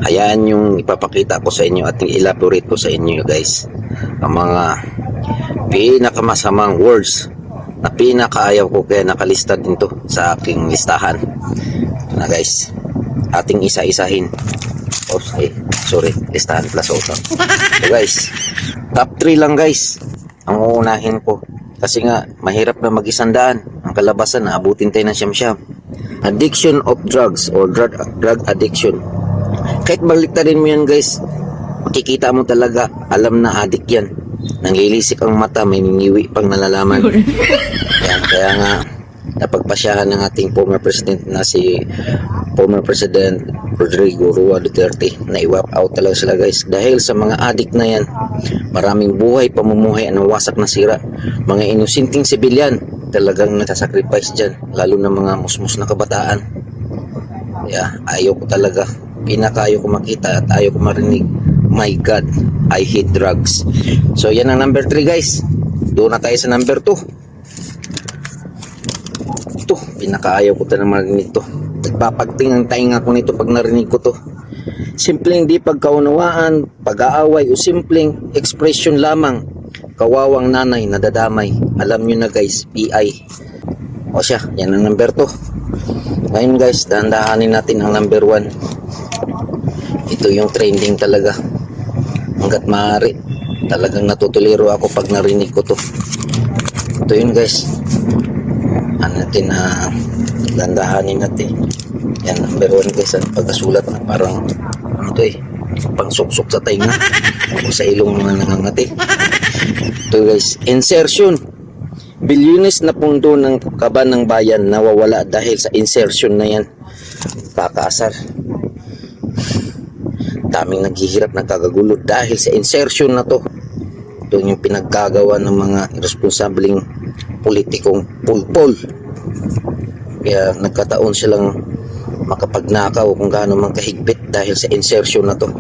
Hayaan yung ipapakita ko sa inyo at i-elaborate ko sa inyo guys ang mga pinakamasamang words na pinakaayaw ko, kaya nakalista din to sa aking listahan na guys. Ating isa-isahin. Oh, sorry, listahan plus auto. So guys, top 3 lang guys ang uunahin ko, kasi nga mahirap na mag-isandaan. Ang kalabasan na abutin tayo ng siyam-siyam. Addiction of drugs or drug addiction. Kahit baliktarin mo yan guys, makikita mo talaga, alam na addict yan. Nanglilisik ang mata, may niniwi pang nalalaman. Kaya nga napagpasyahan ng ating former president na si former President Rodrigo Roa Duterte na i-wipe out talaga sila guys. Dahil sa mga addict na yan, maraming buhay, pamumuhay ang wasak na sira. Mga inusinting sibilyan talagang nagsasacrifice dyan, lalo na mga musmus na kabataan. Yeah, ayaw ko talaga, pinakayaw ko makita at ayaw ko marinig. My God, I hate drugs. So yan ang number 3 guys. Doon na tayo sa number 2. Ito, pinakaayaw ko talaga marinig to. Nagpapagting ang tainga ko nito pag narinig ko to. Simpleng di pagkaunawaan, pag-aaway o simpleng expression lamang. Kawawang nanay nadadamay. Alam nyo na guys, PI. O siya, yan ang number 2. Ngayon guys, dahan-dahanin natin ang number 1. Ito yung trending talaga. Hanggat maaari, talagang natutuliro ako pag narinig ko to. Ito yun guys. Ano natin na dahan-dahanin natin. Yan, number 1 guys. Ang pagkasulat na parang ano to pang suksok sa tainga o sa ilong mga nangangati. Ito guys, insertion. Bilyones na pundo ng kaban ng bayan nawawala dahil sa insertion na yan. Kakaasar. Daming naghihirap, nagkagagulo dahil sa insertion na to. Ito yung pinaggagawa ng mga irresponsableng politikong pulpol. Kaya nagkataon silang makapagnakaw kung gaano man kahigpit dahil sa insertion na to.